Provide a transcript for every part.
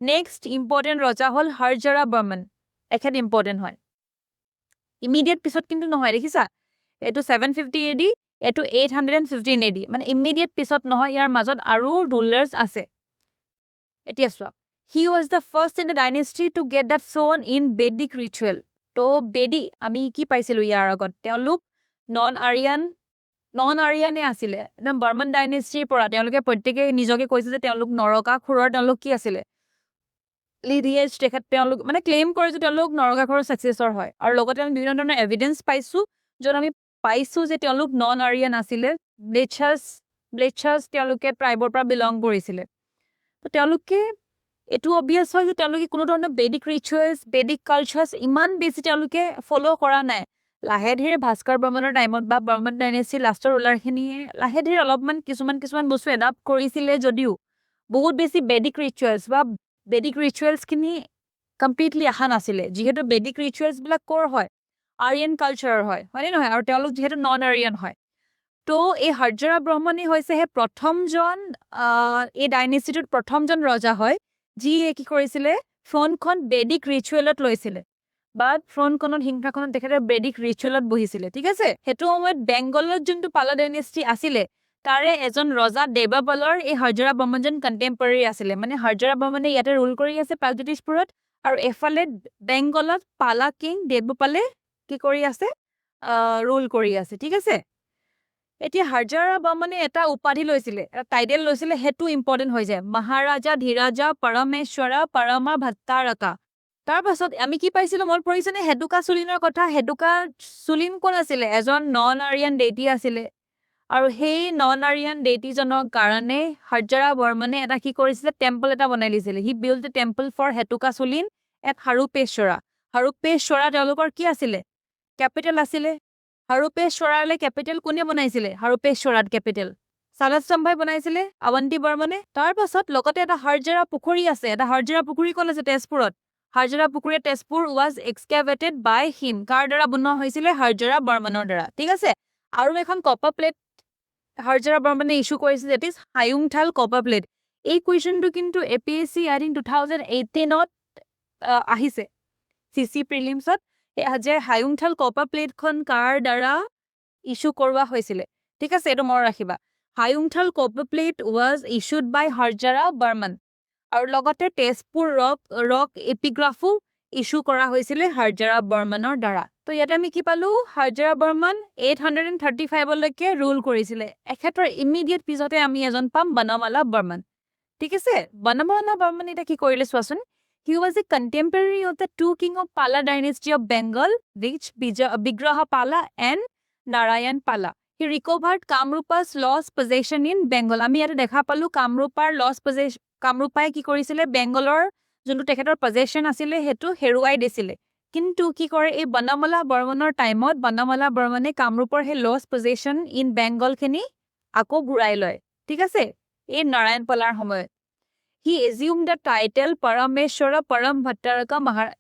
Next important ৰজা হ'ল হৰজৰা বৰ্মন এখেত ইম্পৰ্টেণ্ট হয় ইমিডিয়েট পিছত কিন্তু নহয় দেখিছা এইটো 750 AD এইটো 815 AD মানে ইমিডিয়েট পিছত নহয় ইয়াৰ মাজত আৰু ৰুলাৰ্ছ আছে এতিয়া চোৱা he was the first in the dynasty to get that shown in Vedic ritual তো বেদি আমি কি পাইছিলো ইয়াৰ আগত তেওঁলোক নন আৰিয়ানে আছিলে একদম বৰ্মন ডাইনেষ্টিৰ পৰা তেওঁলোকে প্ৰত্যেকে নিজকে কৈছে যে তেওঁলোক নৰকাসুৰৰ তেওঁলোক কি আছিলে লিডিয়েজ তেখেত তেওঁলোক মানে ক্লেইম কৰে যে তেওঁলোক নৰকাসুৰৰ ছাকচেছৰ হয় আৰু লগতে আমি বিভিন্ন ধৰণৰ এভিডেন্স পাইছো য'ত আমি পাইছো যে তেওঁলোক নন আৰিয়ান আছিলে ব্লেচাছ তেওঁলোকে ট্ৰাইবৰ পৰা বিলং কৰিছিলে তো তেওঁলোকে এইটো অবভিয়াছ হয় যে তেওঁলোকে কোনো ধৰণৰ বেদিক ৰিচুৱেলছ বেদিক কালচাৰ্ছ ইমান বেছি তেওঁলোকে ফ'ল' কৰা নাই লাহে ধীৰে ভাস্কৰ বৰ্মনৰ টাইমত বা বৰ্মন ডাইনেষ্টি লাষ্টৰ ৰুলাৰখিনিয়ে লাহে ধীৰে অলপমান কিছুমান বস্তু এডাপ্ট কৰিছিলে যদিও বহুত বেছি বেদিক ৰিচুৱেলছ বা বেদিক ৰিচুৱেলছখিনি কমপ্লিটলি অহা নাছিলে যিহেতু বেদিক ৰিচুৱেলছবিলাক ক'ৰ হয় আৰিয়ান কালচাৰৰ হয়নে নহয় আৰু তেওঁলোক যিহেতু নন আৰিয়ান হয় তো এই হৰজৰা ব্ৰহ্মণী হৈছে প্ৰথমজন এই ডাইনেষ্টিটোত প্ৰথমজন ৰজা হয় যিয়ে কি কৰিছিলে ফ্ৰণ্টখন বেদিক ৰিচুৱেলত লৈছিলে বা ফ্ৰণ্টখনত হিংসাখনত তেখেতে বেদিক ৰিচুৱেলত বহিছিলে ঠিক আছে সেইটো সময়ত বেংগলত যোনটো পালা ডাইনেষ্টি আছিলে তাৰে এজন ৰজা দেৱাপালৰ এই হৰজৰা বৰ্মনজন কণ্টেম্পৰেৰী আছিলে মানে হৰজৰা বৰ্মনে ইয়াতে ৰুল কৰি আছে প্ৰাগজ্যোতিষপুৰত আৰু এফালে বেংগলত পালা কিং দেৱপালে কি কৰি আছে ৰুল কৰি আছে ঠিক আছে এতিয়া হৰজৰা বৰ্মনে এটা উপাধি লৈছিলে এটা টাইটেল লৈছিলে সেইটো ইম্পৰ্টেণ্ট হৈ যায় মহাৰাজা ধীৰাজা পৰমেশ্বৰা পৰমা ভট্টাৰকা তাৰ পাছত আমি কি পাইছিলো মনত পৰিছেনে হেডুকা চুলিনৰ কথা হেডুকা চুলিন কোন আছিলে এজন নন আৰিয়ান ডেইটি আছিলে আৰু সেই নন আৰিয়ান ডেইটিজনৰ কাৰণে হৰজৰা বৰ্মনে এটা কি কৰিছিলে টেম্পল এটা বনাই দিছিলে he build a temple for হেডুকা চুলিন এট হাৰুপেশ্বৰা তেওঁলোকৰ কি আছিলে কেপিটেল আছিলে হাৰুপেশ্বৰালে কেপিটেল কোনে বনাইছিলে হাৰুপেশ্বৰাত কেপিটেল চালাস্তম্ভাই বনাইছিলে অৱন্তী বৰ্মনে তাৰ পাছত লগতে এটা হৰজৰা পুখুৰী আছে এটা হৰজৰা পুখুৰী ক'ত আছে তেজপুৰত হৰজৰা পুখুৰী তেজপুৰ ৱাজ এক্সকেভেটেড বাই হিম কাৰ দ্বাৰা বনোৱা হৈছিলে হৰজৰা বৰ্মনৰ দ্বাৰা ঠিক আছে আৰু এখন কপাৰ প্লেট হৰজৰা বৰ্মনে ইছ্যু কৰিছে দেট ইজ হায়ুংথাল কপাৰ প্লেট এই কুৱেশ্যনটো কিন্তু APSC আই থিংক 2018ত আহিছে CC প্ৰিলিমছত যে হায়ুংথাল কপাৰ প্লেটখন কাৰ দ্বাৰা ইছ্যু কৰোৱা হৈছিলে ঠিক আছে এইটো মনত ৰাখিবা হায়ুংথাল কপাৰ প্লেট ৱাজ ইছ্যুড বাই হৰজৰা বৰ্মন আৰু লগতে তেজপুৰ ৰক এপিগ্ৰাফো ইছ্যু কৰা হৈছিলে হৰজৰা বৰ্মনৰ দ্বাৰা তো ইয়াতে আমি কি পালো হৰজৰা বৰ্মন 835লৈকে ৰুল কৰিছিলে এখেতৰ ইমিডিয়েট পিছতে আমি এজন পাম বনমালা বৰ্মন ঠিক আছে বনমালা বৰ্মন এটা কি কৰিলে চোৱাচোন He was a contemporary of the two king of Pala dynasty of Bengal, which Vigraha Pala and Narayan Pala. He recovered Kamrupa's lost possession in Bengal. আমি ইয়াতে দেখা পালো কামৰূপাৰ lost possession কামৰূপাই কি কৰিছিলে বেংগলৰ যোনটো তেখেতৰ পজেশ্যন আছিলে সেইটো হেৰুৱাই দিছিলে কিন্তু কি কৰে এই বনমালা বৰ্মনৰ টাইমত বনমালা বৰ্মনে কামৰূপৰ সেই লষ্ট পজেশ্যন ইন বেংগলখিনি আকৌ ঘূৰাই লয় ঠিক আছে এই নাৰায়ণ পালাৰ সময়ত He assumed the title Parameshwara Param Bhattaraka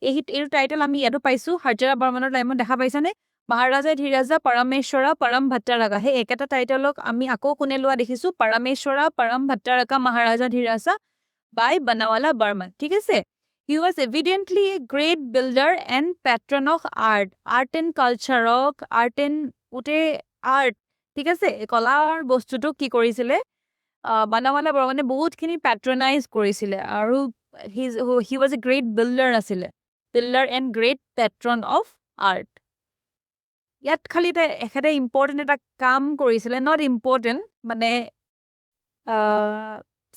এই টাইটেল আমি ইয়াতো পাইছো হৰজৰা বৰ্মনৰ টাইমত দেখা পাইছানে মহাৰাজা ধীৰাজা পৰমেশ্বৰা পৰম ভট্টাৰকা সেই একেটা টাইটেলক আমি আকৌ কোনে লোৱা দেখিছো পৰমেশ্বৰা পৰম ভট্টাৰকা মহাৰাজা ধীৰাজা বাই বনমালা বৰ্মন ঠিক আছে He was evidently a great builder and patron of art and culture art and art ঠিক আছে কলাৰ বস্তুটো কি কৰিছিলে বনমালা বৰ্মনে বহুতখিনি পেট্ৰনাইজ কৰিছিলে আৰু he was a great builder আছিলে builder and great patron of art ইয়াত খালি এখেতে ইম্পৰ্টেণ্ট এটা কাম কৰিছিলে নট ইম্পৰ্টেণ্ট মানে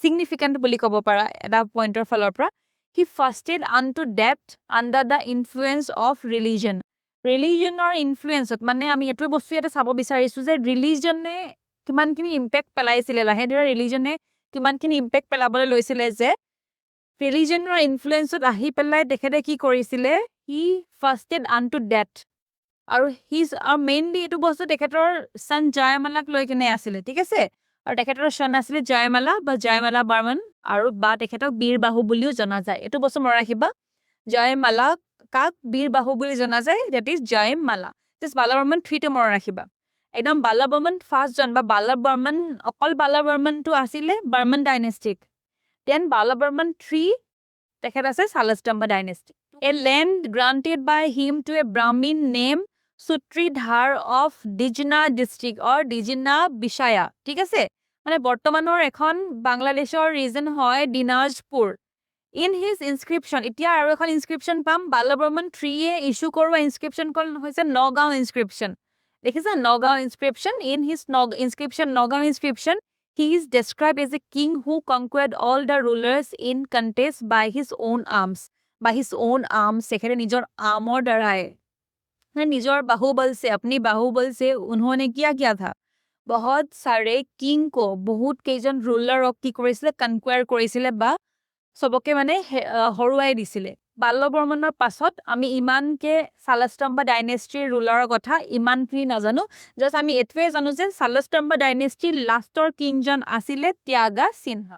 ছিগনিফিকেণ্ট বুলি ক'ব পাৰা এটা পইণ্টৰ ফালৰ পৰা হি ফাষ্টেড আনটু ডেপ্থ আণ্ডাৰ দ্য ইনফ্লুৱেঞ্চ অফ ৰিলিজনৰ ইনফ্লুৱেঞ্চত মানে আমি এইটোৱে বস্তু ইয়াতে চাব বিচাৰিছোঁ যে ৰিলিজনে কিমানখিনি ইম্পেক্ট পেলাইছিলে লাহে ধীৰে ৰিলিজনে কিমানখিনি ইম্পেক্ট পেলাবলৈ লৈছিলে যে ৰিলিজনৰ ইনফ্লুৱেঞ্চত আহি পেলাই তেখেতে কি কৰিছিলে হি ফাষ্টেড আনটু ডেথ আৰু মেইনলি এইটো বস্তু তেখেতৰ ছান জয়মালাক লৈ কিনে আছিলে ঠিক আছে আৰু তেখেতৰ ছান আছিলে জয়মালা বা জয়মালা বৰ্মন আৰু বা তেখেতক বীৰ বাহু বুলিও জনা যায় এইটো বস্তু মনত ৰাখিবা জয়মালা কাক বীৰ বাহু বুলি জনা যায় ডেট ইজ জয়মালা জাষ্ট বালা বৰ্মন 3টো মনত ৰাখিবা একদম বালা বৰ্মন ফাৰ্ষ্টজন বা বালা বৰ্মন অকল বালা বৰ্মনটো আছিলে বৰ্মন ডাইনেষ্টিক দেন বালা বৰ্মন 3 তেখেত আছে Salastamba dynasty. A land granted by him to a Brahmin named Sutridhar of Dijna district or Dijna Bishaya. ঠিক আছে মানে বৰ্তমানৰ এখন বাংলাদেশৰ ৰিজন হয় দিনাজপুৰ in his inscription এতিয়া আৰু এখন ইনস্ক্ৰিপশ্যন পাম বালবৰ্মন 3 এ ইস্যু কৰোৱা ইনস্ক্ৰিপশ্যন কল হৈছে নগাঁও ইনস্ক্ৰিপশ্যন দেখিছা Nagaon inscription in his inscription Nagaon inscription he is described as a king who conquered all the rulers in contest by his own arms তেখেতে নিজৰ আৰ্মৰ দ্বাৰাই निजोर बाहुबल से अपनी बाहुबल से उन्होंने किया था बहुत सारे किंग को बहुत केजन रूलर की কৰিছিলে কনকুয়াৰ কৰিছিলে বা সবকে মানে হৰুৱাই দিছিলে বাল্লবৰ্মনৰ পাছত আমি ইমানকে সালাস্তম্বা ডাইনেষ্টিৰ ৰুলাৰৰ কথা ইমানখিনি নাজানো জাস্ট আমি এটৱে জানো যে সালাস্তম্বা ডাইনেষ্টিৰ লাষ্টৰ কিংজন আছিলে ত্যাগা সিনহা